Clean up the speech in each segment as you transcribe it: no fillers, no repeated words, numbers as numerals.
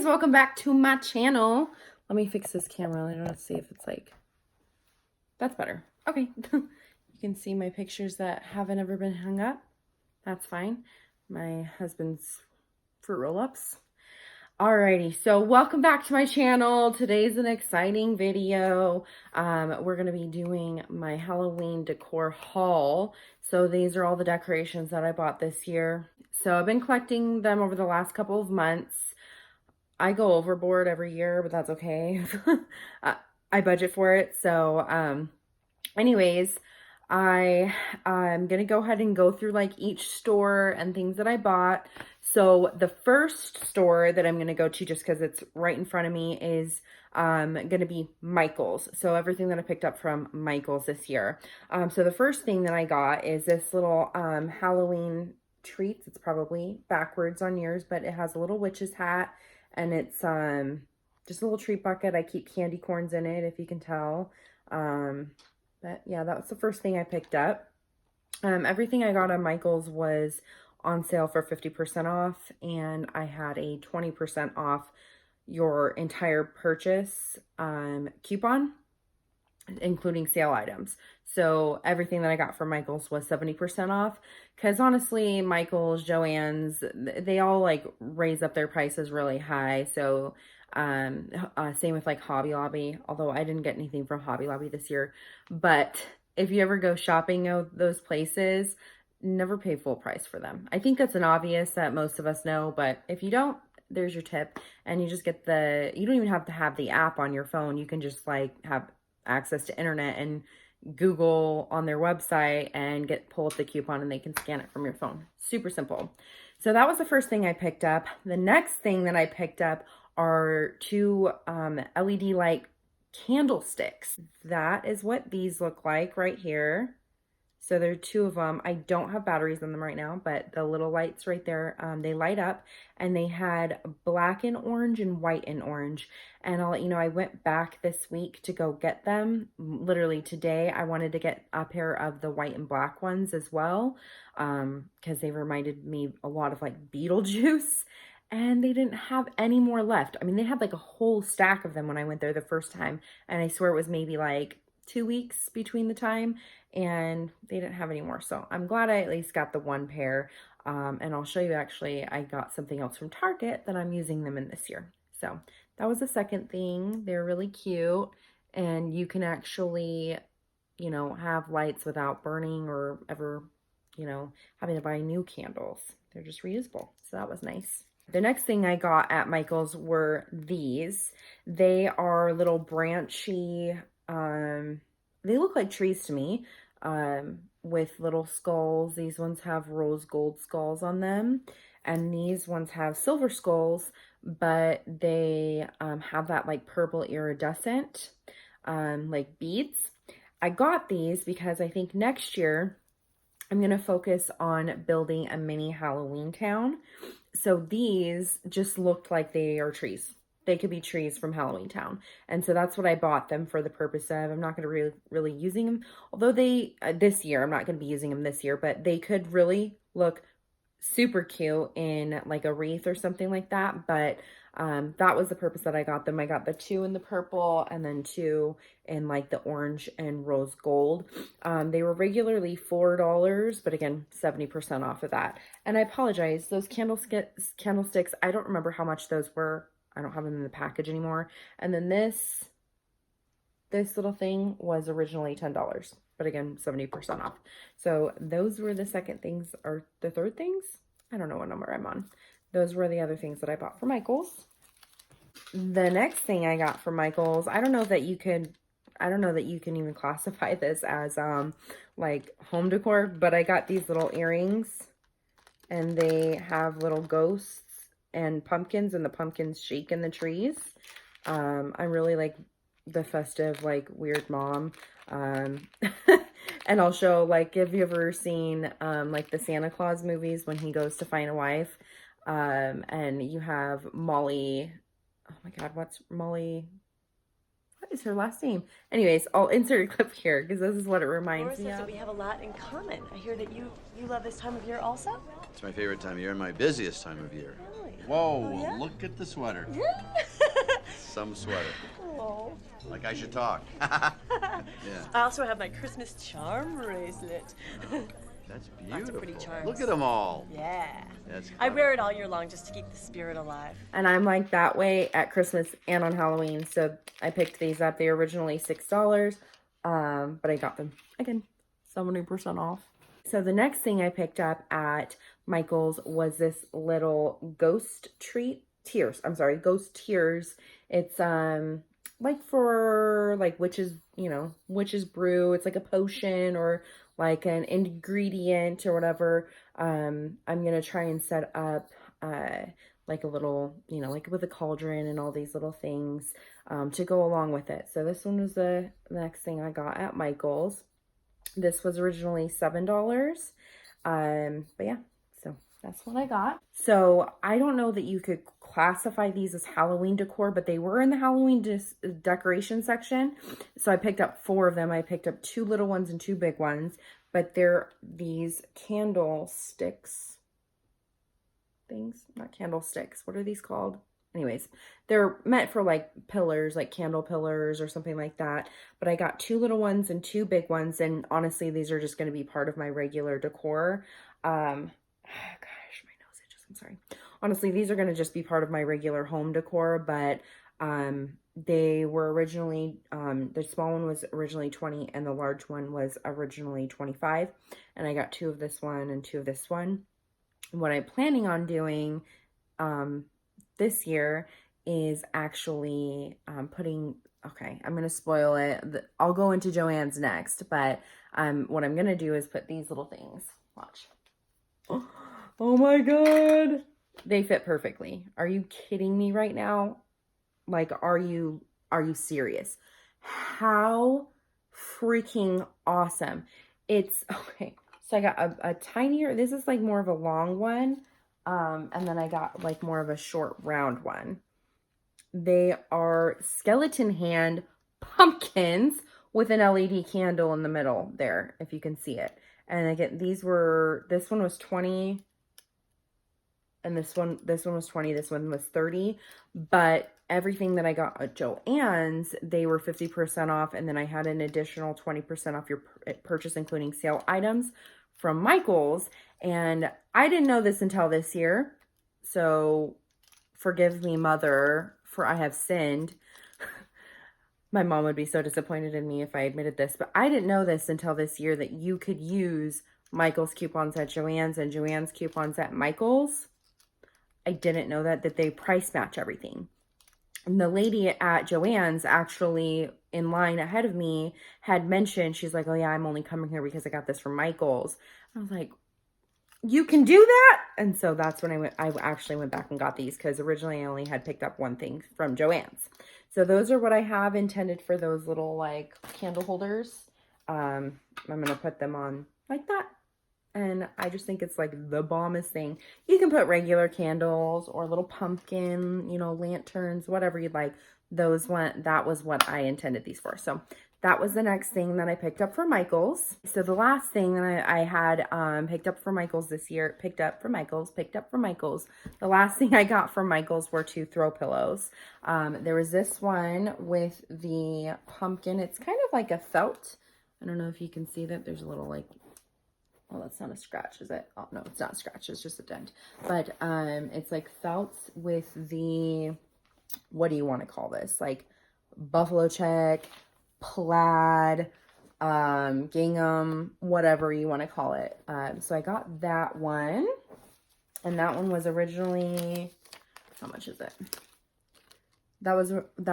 guys, welcome back to my channel. Let me fix this camera. I don't know, see if it's like, that's better. Okay. You can see my pictures that haven't ever been hung up. That's fine. My husband's fruit roll-ups. Alrighty, so welcome back to my channel. Today's an exciting video. We're going to be doing my Halloween decor haul. So these are all the decorations that I bought this year. So I've been collecting them over the last couple of months. I go overboard every year, but that's okay. I budget for it. So anyways, I'm gonna go ahead and go through like each store and things that I bought. So the first store that I'm gonna go to, just because it's right in front of me, is gonna be Michael's. So everything that I picked up from Michael's this year. So the first thing that I got is this little Halloween treats. It's probably backwards on yours, but it has a little witch's hat, and it's just a little treat bucket. I keep candy corns in it, if you can tell. But yeah, that was the first thing I picked up. Everything I got on Michael's was on sale for 50% off, and I had a 20% off your entire purchase coupon, including sale items. So everything that I got from Michael's was 70% off, because honestly, Michael's, Joann's, they all like raise up their prices really high. So same with like Hobby Lobby, although I didn't get anything from Hobby Lobby this year. But if you ever go shopping at those places, never pay full price for them. I think that's an obvious that most of us know, but if you don't, there's your tip. And you just get you don't even have to have the app on your phone. You can just like have access to internet and Google on their website and pull up the coupon, and they can scan it from your phone. Super simple. So that was the first thing I picked up. The next thing that I picked up are two LED light candlesticks. That is what these look like right here. So there are two of them. I don't have batteries in them right now, but the little lights right there, they light up, and they had black and orange and white and orange. And I'll let you know, I went back this week to go get them. Literally today, I wanted to get a pair of the white and black ones as well, because they reminded me a lot of like Beetlejuice, and they didn't have any more left. I mean, they had like a whole stack of them when I went there the first time, and I swear it was maybe like 2 weeks between the time, and they didn't have any more. So I'm glad I at least got the one pair. And I'll show you, actually, I got something else from Target that I'm using them in this year. So that was the second thing. They're really cute, and you can actually, you know, have lights without burning or ever, you know, having to buy new candles. They're just reusable. So that was nice. The next thing I got at Michael's were these. They are little branchy, they look like trees to me, with little skulls. These ones have rose gold skulls on them, and these ones have silver skulls, but they have that like purple iridescent like beads. I got these because I think next year I'm going to focus on building a mini Halloween town. So these just looked like they are trees. They could be trees from Halloween Town. And so that's what I bought them for the purpose of. I'm not going to really using them. Although this year, I'm not going to be using them this year, but they could really look super cute in like a wreath or something like that. But that was the purpose that I got them. I got the two in the purple and then two in like the orange and rose gold. They were regularly $4, but again, 70% off of that. And I apologize, those candlesticks, I don't remember how much those were. I don't have them in the package anymore. And then this little thing was originally $10, but again, 70% off. So those were the second things, or the third things. I don't know what number I'm on. Those were the other things that I bought from Michael's. The next thing I got from Michael's, I don't know that you can even classify this as like home decor, but I got these little earrings, and they have little ghosts and pumpkins, and the pumpkins shake in the trees. I'm really like the festive, like weird mom. And I'll show, like, have you ever seen like the Santa Claus movies when he goes to find a wife? And you have Molly, oh my God, what's Molly? What is her last name? Anyways, I'll insert a clip here because this is what it reminds me says of. that we have a lot in common. I hear that you love this time of year also? It's my favorite time of year and my busiest time of year. Really? Whoa, Oh, yeah? look at the sweater. Yeah. Some sweater. Oh. Like I should talk. Yeah. I also have my Christmas charm bracelet. That's beautiful. Lots of pretty charms. Look at them all. Yeah. That's I clever. wear it all year long just to keep the spirit alive. And I'm like that way at Christmas and on Halloween. So I picked these up. They were originally $6, but I got them, again, 70% off. So the next thing I picked up at Michael's was this little ghost tears. Ghost tears. It's like for like witches, witches brew. It's like a potion or like an ingredient or whatever. I'm gonna try and set up like a little, like with a cauldron and all these little things to go along with it. So this one was the next thing I got at Michael's. This was originally $7. But yeah, so that's what I got. So I don't know that you could classify these as Halloween decor, but they were in the Halloween decoration section. So I picked up 4 of them. I picked up 2 little ones and 2 big ones, but they're these candlesticks things, not candlesticks. What are these called? Anyways, they're meant for like pillars, like candle pillars or something like that. But I got 2 little ones and 2 big ones. And honestly, these are just going to be part of my regular decor. Gosh, my nose itches. I'm sorry. Honestly, these are going to just be part of my regular home decor. But they were originally, the small one was originally 20 and the large one was originally 25. And I got 2 of this one and 2 of this one. What I'm planning on doing this year is actually putting, okay, I'm going to spoil it. I'll go into Joann's next, but what I'm going to do is put these little things. Watch. Oh my God. They fit perfectly. Are you kidding me right now? Like, are you serious? How freaking awesome. It's, okay, so I got a tinier, this is like more of a long one. And then I got like more of a short round one. They are skeleton hand pumpkins with an LED candle in the middle there, if you can see it. And again, this one was 20 and this one was 20, this one was 30, but everything that I got at Joann's, they were 50% off, and then I had an additional 20% off your purchase, including sale items from Michael's. And I didn't know this until this year, so forgive me, Mother, for I have sinned. My mom would be so disappointed in me if I admitted this, but I didn't know this until this year, that you could use Michael's coupons at Joann's and Joann's coupons at Michael's. I didn't know that they price match everything. And the lady at Joann's, actually in line ahead of me, had mentioned, she's like, oh yeah, I'm only coming here because I got this from Michael's. I was like, you can do that? And so that's when I actually went back and got these, because originally I only had picked up one thing from Joann's. So those are what I have intended for those little like candle holders. I'm going to put them on like that. And I just think it's like the bombest thing. You can put regular candles or little pumpkin, lanterns, whatever you'd like. That was what I intended these for. So that was the next thing that I picked up for Michael's. So the last thing that I had picked up for Michael's this year, picked up for Michael's. The last thing I got from Michael's were 2 throw pillows. There was this one with the pumpkin. It's kind of like a felt. I don't know if you can see that. There's a little like, oh, that's not a scratch, is it? Oh, no, it's not a scratch. It's just a dent. But it's like felt with the, what do you want to call this? Like buffalo check, plaid, gingham, whatever you want to call it. So I got that one. And that one was originally, how much is it? That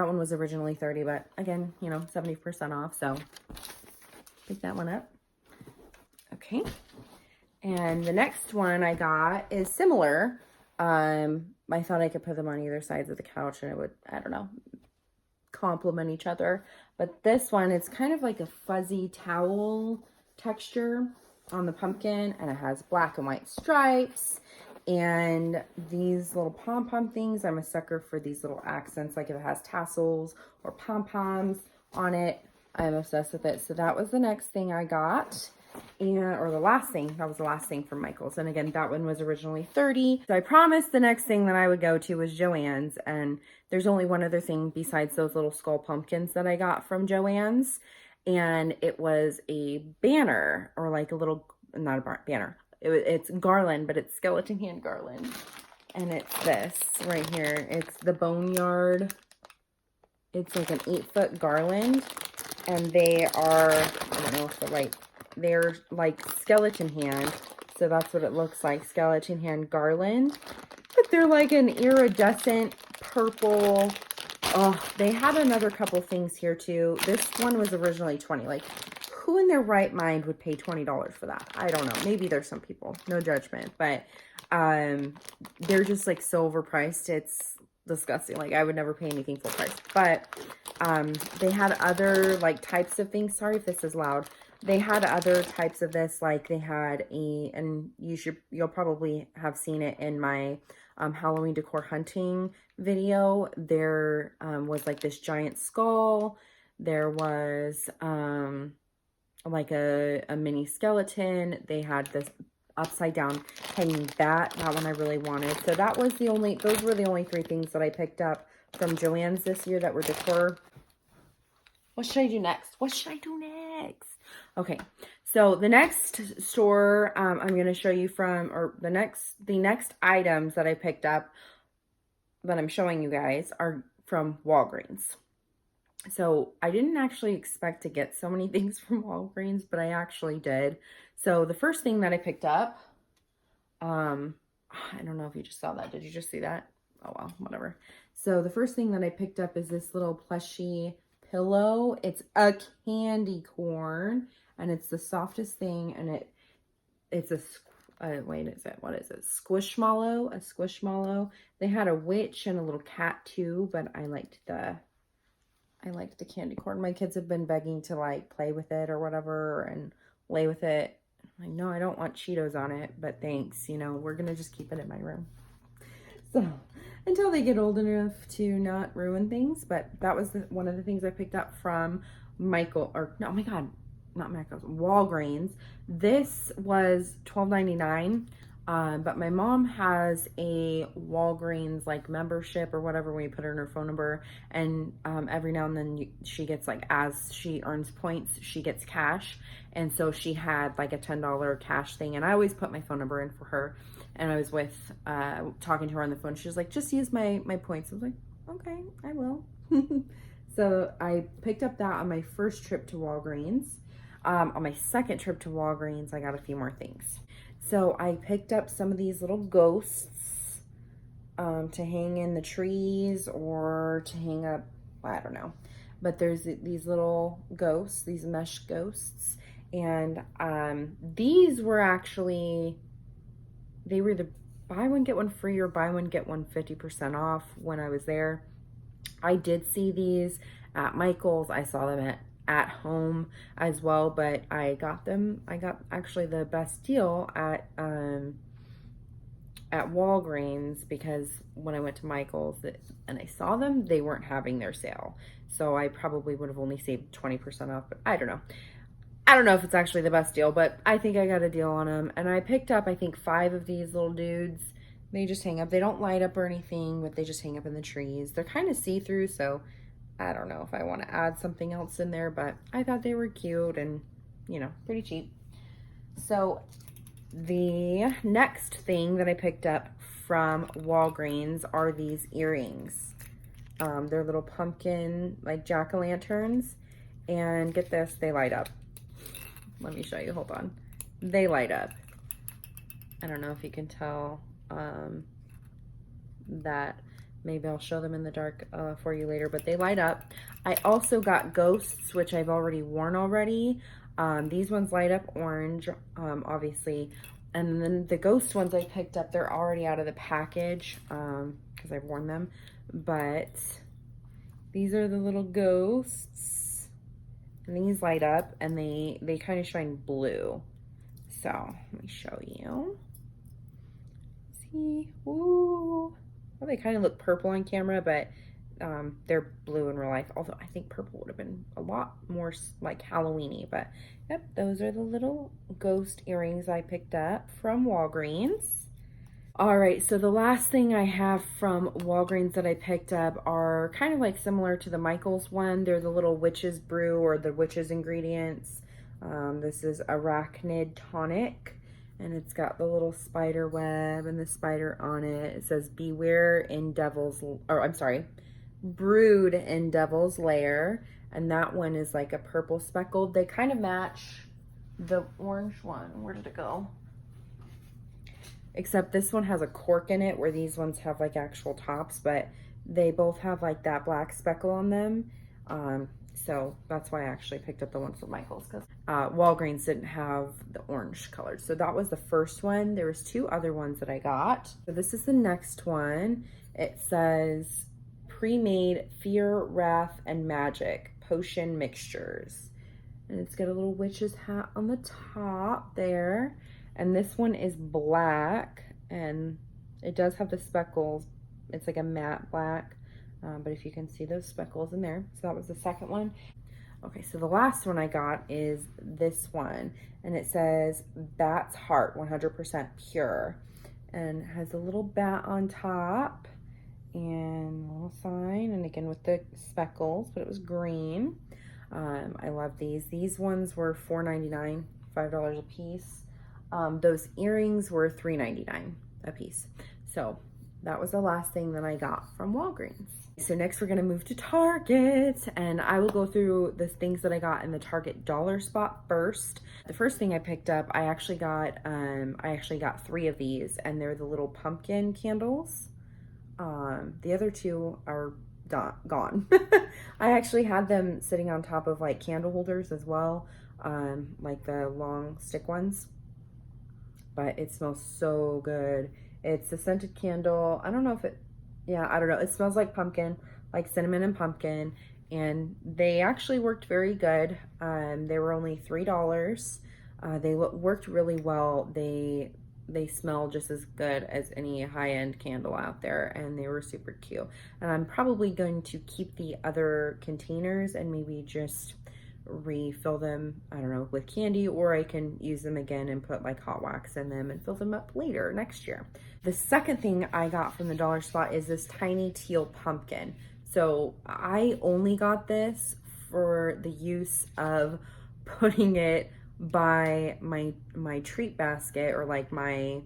one was originally 30, but again, 70% off. So pick that one up. Okay. And the next one I got is similar. I thought I could put them on either sides of the couch and it would, I don't know, complement each other. But this one, it's kind of like a fuzzy towel texture on the pumpkin, and it has black and white stripes. And these little pom-pom things, I'm a sucker for these little accents, like if it has tassels or pom-poms on it, I'm obsessed with it. So that was the next thing I got. Or the last thing, that was the last thing from Michael's. And again, that one was originally $30. So I promised the next thing that I would go to was Joann's. And there's only one other thing besides those little skull pumpkins that I got from Joann's. And it was a banner, or like a little, not a banner. It's garland, but it's skeleton hand garland. And it's this right here. It's the Boneyard. It's like an 8-foot garland. And they are, I don't know if they're right. They're like skeleton hand. So that's what it looks like. Skeleton hand garland. But they're like an iridescent purple. Oh, they had another couple things here too. This one was originally $20. Like, who in their right mind would pay $20 for that? I don't know. Maybe there's some people. No judgment. But they're just like so overpriced. It's disgusting. Like, I would never pay anything full price. But they had other like types of things. Sorry if this is loud. They had other types of this. Like, they had and you'll probably have seen it in my Halloween decor hunting video. There was like this giant skull. There was like a mini skeleton. They had this upside down hanging bat. That one I really wanted. So that was those were the only 3 things that I picked up from Joann's this year that were decor. What should I do next? What should I do next? Okay, so the next store I'm going to show you from, or the next items that I picked up that I'm showing you guys are from Walgreens. So I didn't actually expect to get so many things from Walgreens, but I actually did. So the first thing that I picked up, I don't know if you just saw that. Did you just see that? Oh, well, whatever. So the first thing that I picked up is this little plushy pillow. It's a candy corn, and it's the softest thing, and it's a wait, what is it? Squishmallow, a squishmallow. They had a witch and a little cat too, but I liked the candy corn. My kids have been begging to like play with it or whatever and lay with it. I'm like, no, I don't want Cheetos on it, but thanks. You know, we're gonna just keep it in my room. So until they get old enough to not ruin things. But that was one of the things I picked up from Michael, or no, oh my God, not Michael's, Walgreens. This was $12.99. But my mom has a Walgreens like membership or whatever, when you put in her phone number, and every now and then she gets like, as she earns points, she gets cash. And so she had like a $10 cash thing, and I always put my phone number in for her. And I was talking to her on the phone. She was like, just use my points. I was like, okay, I will. So I picked up that on my first trip to Walgreens. On my second trip to Walgreens, I got a few more things. So I picked up some of these little ghosts to hang in the trees or to hang up, I don't know. But there's these little ghosts, these mesh ghosts. And these were actually, they were the buy one, get one free or buy one, get one 50% off when I was there. I did see these at Michael's. I saw them at home as well, but I got actually the best deal at Walgreens, because when I went to Michael's and I saw them, they weren't having their sale. So I probably would have only saved 20% off, but I don't know. I don't know if it's actually the best deal, but I think I got a deal on them. And I picked up, I think, 5 of these little dudes. They just hang up. They don't light up or anything, but they just hang up in the trees. They're kind of see-through, so I don't know if I want to add something else in there, but I thought they were cute and, you know, pretty cheap. So the next thing that I picked up from Walgreens are these earrings. They're little pumpkin, like jack-o'-lanterns. And get this, they light up. Let me show you, hold on. They light up. I don't know if you can tell that. Maybe I'll show them in the dark for you later, but they light up. I also got ghosts, which I've already worn already. These ones light up orange, obviously. And then the ghost ones I picked up, they're already out of the package because I've worn them. But these are the little ghosts. And these light up, and they kind of shine blue. So let me show you. See See? Ooh. Well, they kind of look purple on camera, but they're blue in real life. Although I think purple would have been a lot more like Halloween-y. But yep, those are the little ghost earrings I picked up from Walgreens. All right, so the last thing I have from Walgreens that I picked up are kind of like similar to the Michaels one. They're the little witch's brew or the witch's ingredients. This is arachnid tonic, and it's got the little spider web and the spider on it. It says beware in devil's, or I'm sorry, brewed in devil's lair. And that one is like a purple speckled. They kind of match the orange one. Where did it go? Except this one has a cork in it where these ones have like actual tops, but they both have like that black speckle on them. So that's why I actually picked up the ones from Michaels, because Walgreens didn't have the orange colored. So that was the first one. There was two other ones that I got. So this is the next one. It says pre-made fear, wrath, and magic potion mixtures. And it's got a little witch's hat on the top there. And this one is black, and it does have the speckles. It's like a matte black, but if you can see those speckles in there. So that was the second one. Okay, so the last one I got is this one, and it says Bat's Heart, 100% pure. And it has a little bat on top and a little sign, and again with the speckles, but it was green. I love these. These ones were $4.99, $5 a piece. Those earrings were $3.99 a piece. So that was the last thing that I got from Walgreens. So next we're gonna move to Target, and I will go through the things that I got in the Target dollar spot first. The first thing I picked up, I actually got 3 of these, and they're the little pumpkin candles. The other 2 are gone. I actually had them sitting on top of like candle holders as well, like the long stick ones. But it smells so good. It's a scented candle. I don't know if it, yeah, I don't know. It smells like pumpkin, like cinnamon and pumpkin. And they actually worked very good. They were only $3. They worked really well. They smell just as good as any high-end candle out there, and they were super cute. And I'm probably going to keep the other containers and maybe just refill them, I don't know, with candy, or I can use them again and put like hot wax in them and fill them up later next year. The second thing I got from the dollar spot is this tiny teal pumpkin. So I only got this for the use of putting it by my treat basket, or like my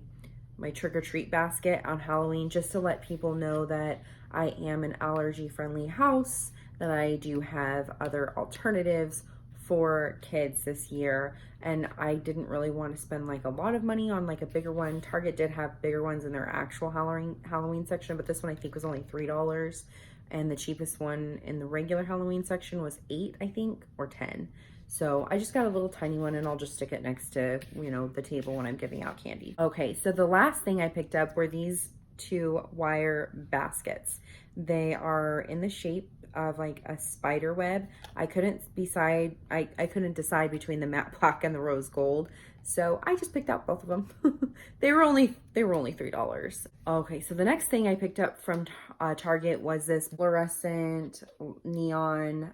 trick-or-treat basket on Halloween, just to let people know that I am an allergy-friendly house, that I do have other alternatives for kids this year, and I didn't really want to spend like a lot of money on like a bigger one. Target did have bigger ones in their actual Halloween section, but this one I think was only $3, and the cheapest one in the regular Halloween section was $8, I think, or $10. So I just got a little tiny one, and I'll just stick it next to, you know, the table when I'm giving out candy. Okay, so the last thing I picked up were these 2 wire baskets. They are in the shape of like a spider web. I couldn't decide between the matte black and the rose gold, so I just picked out both of them. They were only $3. Okay, so the next thing I picked up from Target was this fluorescent neon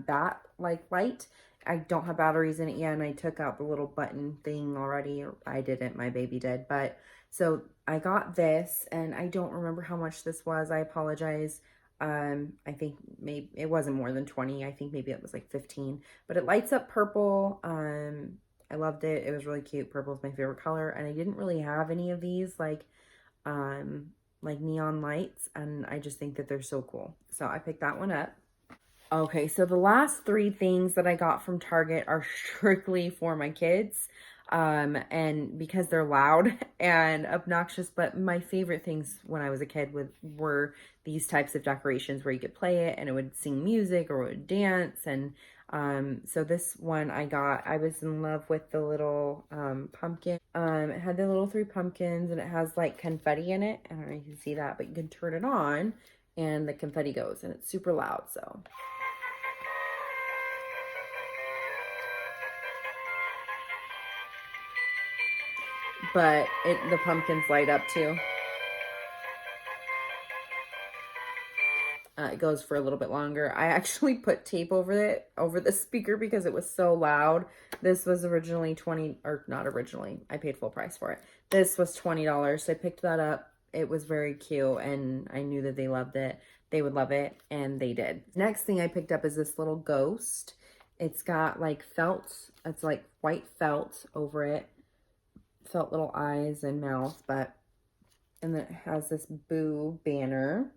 bat like light. I don't have batteries in it yet, and I took out the little button thing already. I didn't, my baby did. But so I got this, and I don't remember how much this was. I apologize. I think maybe it wasn't more than 20. I think maybe it was like 15, but it lights up purple. I loved it. It was really cute. Purple is my favorite color, and I didn't really have any of these like neon lights, and I just think that they're so cool. So I picked that one up. Okay, so the last 3 things that I got from Target are strictly for my kids, and because they're loud and obnoxious. But my favorite things when I was a kid were these types of decorations where you could play it and it would sing music or it would dance. And so this one I was in love with the little pumpkin. It had the little 3 pumpkins, and it has like confetti in it. I don't know if you can see that, but you can turn it on and the confetti goes, and it's super loud. So but the pumpkins light up too. It goes for a little bit longer. I actually put tape over it, over the speaker, because it was so loud. This was originally 20, or not originally, I paid full price for it. This was $20, so I picked that up. It was very cute, and I knew that they loved it. They would love it, and they did. Next thing I picked up is this little ghost. It's got like felt, it's like white felt over it. Felt little eyes and mouth, and then it has this boo banner.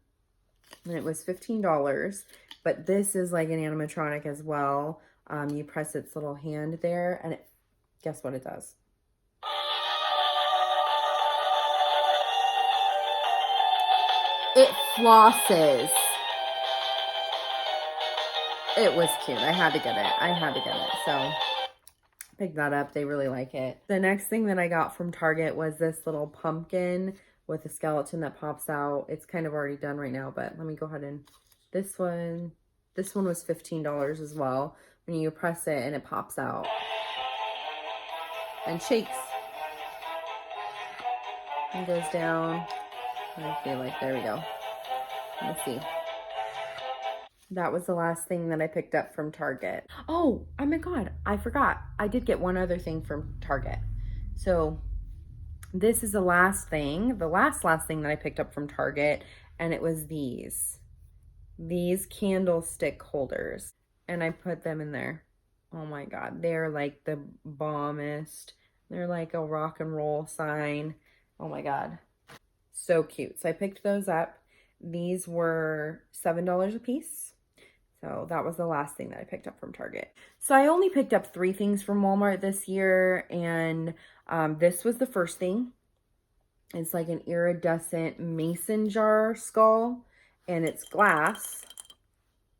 And it was $15, but this is like an animatronic as well. You press its little hand there, and guess what it does? It flosses. It was cute. I had to get it. So pick that up. They really like it. The next thing that I got from Target was this little pumpkin with a skeleton that pops out. It's kind of already done right now, but let me go ahead and this one was $15 as well. When you press it and it pops out and shakes and goes down. I feel like, there we go. Let's see. That was the last thing that I picked up from Target. Oh my God, I forgot. I did get one other thing from Target. So this is the last thing that I picked up from Target, and it was these candlestick holders, and I put them in there. Oh my God, they're like the bombest. They're like a rock and roll sign. Oh my God, so cute. So I picked those up. These were $7 a piece. So that was the last thing that I picked up from Target. So I only picked up 3 things from Walmart this year, and this was the first thing. It's like an iridescent mason jar skull, and it's glass.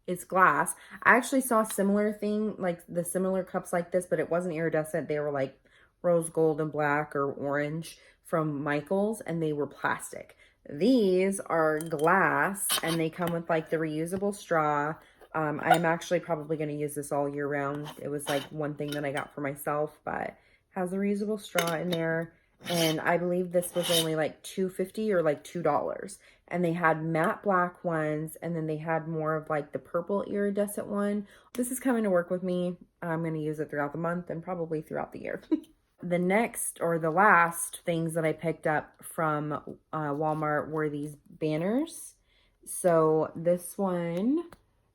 It's glass. I actually saw a similar thing, like the similar cups like this, but it wasn't iridescent. They were like rose gold and black or orange from Michael's, and they were plastic. These are glass, and they come with like the reusable straw. I'm actually probably going to use this all year round. It was like one thing that I got for myself, but has a reusable straw in there. And I believe this was only like $2.50 or like $2. And they had matte black ones, and then they had more of like the purple iridescent one. This is coming to work with me. I'm going to use it throughout the month and probably throughout the year. The next or the last things that I picked up from Walmart were these banners. So this one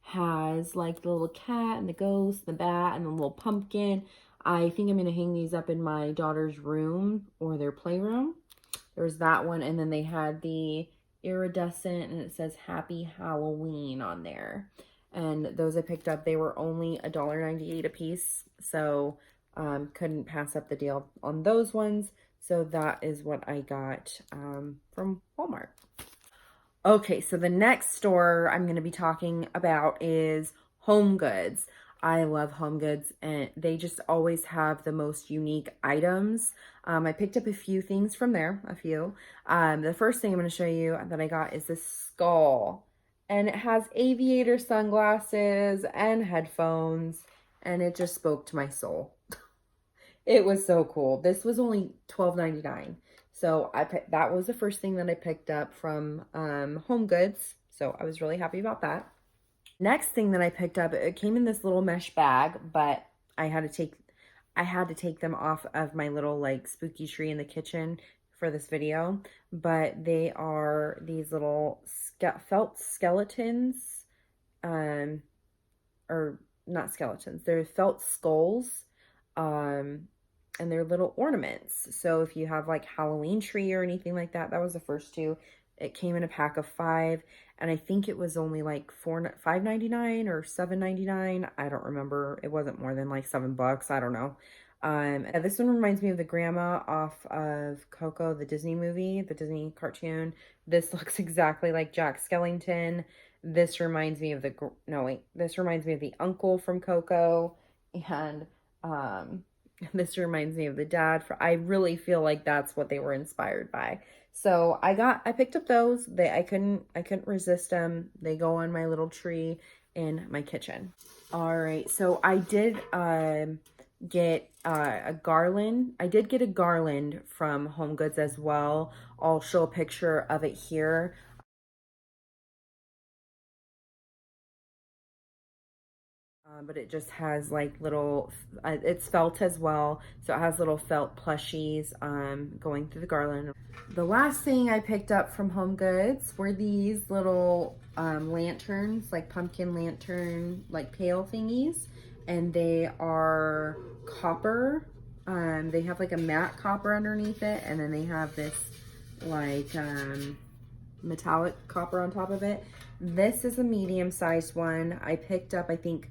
has like the little cat and the ghost, the bat, and the little pumpkin. I think I'm going to hang these up in my daughter's room or their playroom. There's that one, and then they had the iridescent, and it says Happy Halloween on there. And those I picked up, they were only $1.98 a piece, so couldn't pass up the deal on those ones. So that is what I got from Walmart. Okay, so the next store I'm going to be talking about is HomeGoods. I love HomeGoods, and they just always have the most unique items. I picked up a few things from there, The first thing I'm going to show you that I got is this skull, and it has aviator sunglasses and headphones, and it just spoke to my soul. It was so cool. This was only $12.99. So that was the first thing that I picked up from HomeGoods. So I was really happy about that. Next thing that I picked up, it came in this little mesh bag, but I had to take them off of my little like spooky tree in the kitchen for this video. But they are these little felt skeletons, or not skeletons. They're felt skulls, and they're little ornaments. So if you have like Halloween tree or anything like that, that was the first 2. It came in a pack of 5, and I think it was only like $5.99 or $7.99. I don't remember. It wasn't more than like $7. I don't know. This one reminds me of the grandma off of Coco, the Disney movie, the Disney cartoon. This looks exactly like Jack Skellington. This reminds me of this reminds me of the uncle from Coco, and this reminds me of the dad. I really feel like that's what they were inspired by. So I picked up those. I couldn't resist them. They go on my little tree in my kitchen. All right, so I did get a garland. I did get a garland from HomeGoods as well. I'll show a picture of it here. but it just has like little, it's felt as well. So it has little felt plushies going through the garland. The last thing I picked up from HomeGoods were these little lanterns, like pumpkin lantern, like pail thingies. And they are copper. They have like a matte copper underneath it. And then they have this like metallic copper on top of it. This is a medium-sized one. I picked up, I think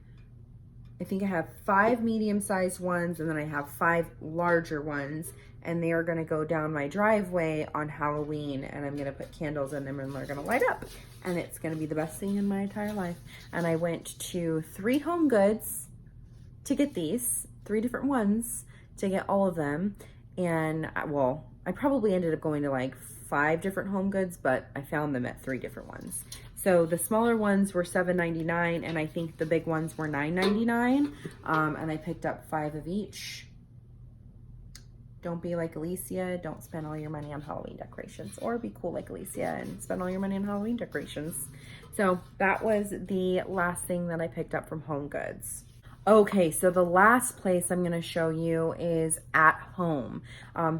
I have 5 medium-sized ones, and then I have 5 larger ones, and they are going to go down my driveway on Halloween, and I'm going to put candles in them, and they're going to light up, and it's going to be the best thing in my entire life. And I went to 3 HomeGoods to get these, 3 different ones to get all of them, and well, I probably ended up going to like 5 different HomeGoods, but I found them at 3 different ones. So the smaller ones were $7.99, and I think the big ones were $9.99. And I picked up 5 of each. Don't be like Alyssia. Don't spend all your money on Halloween decorations, or be cool like Alyssia and spend all your money on Halloween decorations. So that was the last thing that I picked up from HomeGoods. Okay, so the last place I'm going to show you is At Home.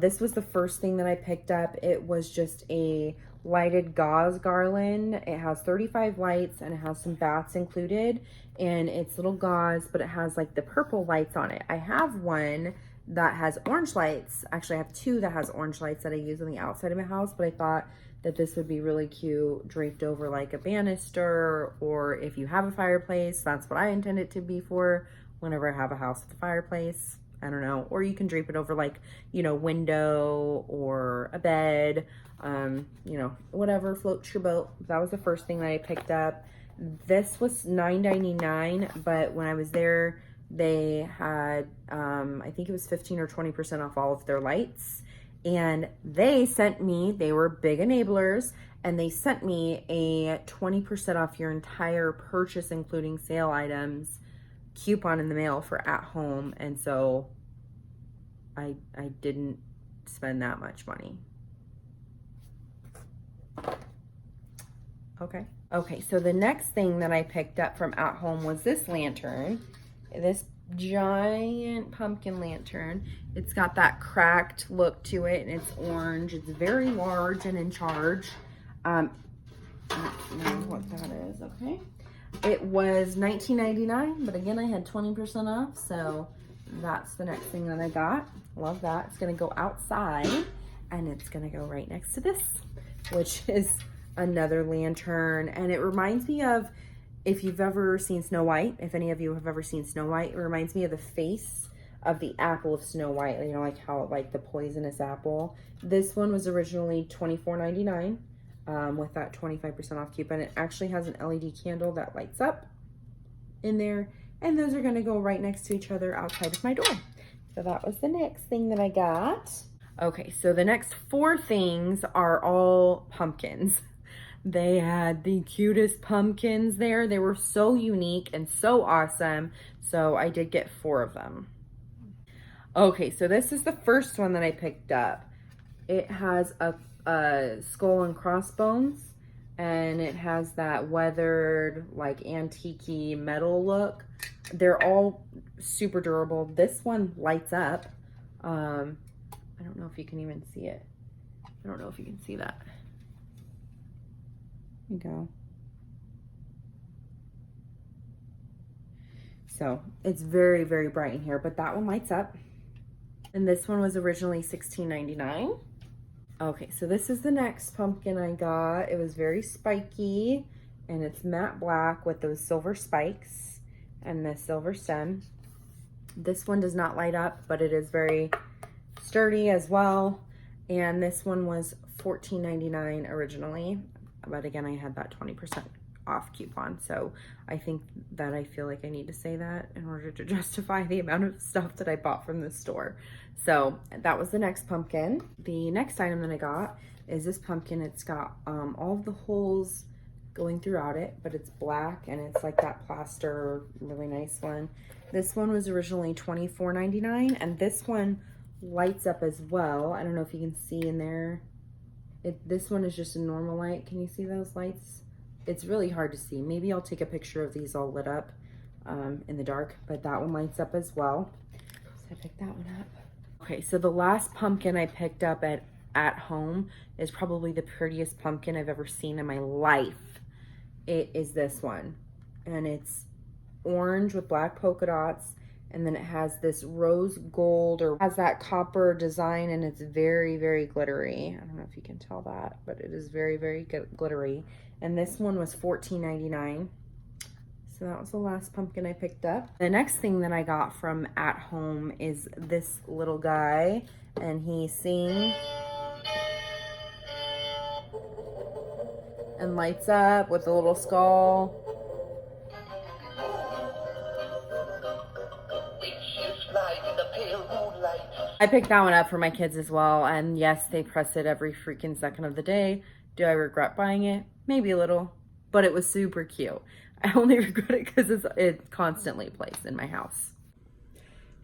This was the first thing that I picked up. It was just a lighted gauze garland. It has 35 lights, and it has some bats included, and it's little gauze, but it has like the purple lights on it. I have one that has orange lights. Actually, I have 2 that has orange lights that I use on the outside of my house, but I thought that this would be really cute draped over like a banister, or if you have a fireplace, that's what I intend it to be for whenever I have a house with a fireplace. I don't know, or you can drape it over like, you know, window or a bed, you know, whatever floats your boat. That was the first thing that I picked up. This was $9.99, but when I was there, they had, I think it was 15 or 20% off all of their lights. And they sent me, they were big enablers, and they sent me a 20% off your entire purchase, including sale items, coupon in the mail for At Home. And so I didn't spend that much money. Okay, so the next thing that I picked up from At Home was this lantern, this giant pumpkin lantern. It's got that cracked look to it, and it's orange. It's very large and in charge. Let's know what that is. Okay, it was $19.99, but again, I had 20% off, so that's the next thing that I got. Love that. It's gonna go outside, and it's gonna go right next to this, which is another lantern. And it reminds me of, if you've ever seen Snow White, if any of you have ever seen Snow White, it reminds me of the face of the apple of Snow White, you know, like how, like the poisonous apple. This one was originally $24.99 with that 25% off coupon. It actually has an LED candle that lights up in there, and those are gonna go right next to each other outside of my door. So that was the next thing that I got. Okay, so the next 4 things are all pumpkins. They had the cutest pumpkins there. They were so unique and so awesome. So I did get 4 of them. Okay, so this is the first one that I picked up. It has a skull and crossbones, and it has that weathered, like antique-y metal look. They're all super durable. This one lights up. I don't know if you can even see it. I don't know if you can see that. There you go. So it's very, very bright in here, but that one lights up. And this one was originally $16.99. Okay, so this is the next pumpkin I got. It was very spiky, and it's matte black with those silver spikes and the silver stem. This one does not light up, but it is very sturdy as well. And this one was $14.99 originally, but again, I had that 20% off coupon. So I think that I feel like I need to say that in order to justify the amount of stuff that I bought from this store. So that was the next pumpkin. The next item that I got is this pumpkin. It's got all of the holes going throughout it, but it's black, and it's like that plaster, really nice one. This one was originally $24.99, and this one lights up as well. I don't know if you can see in there. This one is just a normal light. Can you see those lights? It's really hard to see. Maybe I'll take a picture of these all lit up. in the dark, but that one lights up as well. So I picked that one up. Okay, so the last pumpkin I picked up at home is probably the prettiest pumpkin I've ever seen in my life. It is this one, and it's orange with black polka dots, and then it has this rose gold or has that copper design, and it's very, very glittery. I don't know if you can tell that, but it is very, very glittery. And this one was $14.99. So that was the last pumpkin I picked up. The next thing that I got from at home is this little guy, and he sings and lights up with a little skull. I picked that one up for my kids as well, and yes, they press it every freaking second of the day. Do I regret buying it? Maybe a little, but it was super cute. I only regret it because it constantly plays in my house.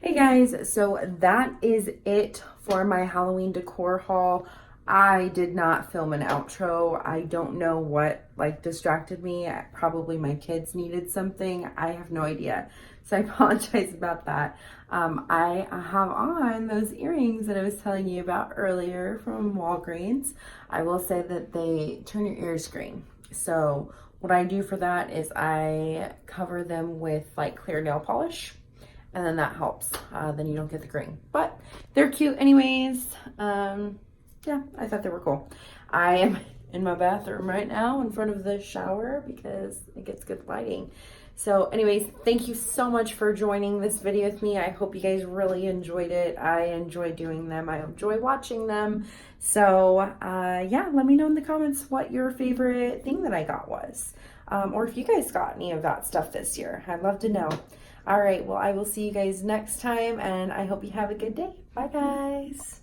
Hey guys, so that is it for my Halloween decor haul. I did not film an outro. I don't know what distracted me. Probably my kids needed something. I have no idea. So I apologize about that. I have on those earrings that I was telling you about earlier from Walgreens. I will say that they turn your ears green. So what I do for that is I cover them with clear nail polish, and then that helps. Then you don't get the green. But they're cute anyways. Yeah, I thought they were cool. I am in my bathroom right now in front of the shower because it gets good lighting. So anyways, thank you so much for joining this video with me. I hope you guys really enjoyed it. I enjoy doing them. I enjoy watching them. So yeah, let me know in the comments what your favorite thing that I got was. Or if you guys got any of that stuff this year. I'd love to know. All right, well, I will see you guys next time, and I hope you have a good day. Bye, guys.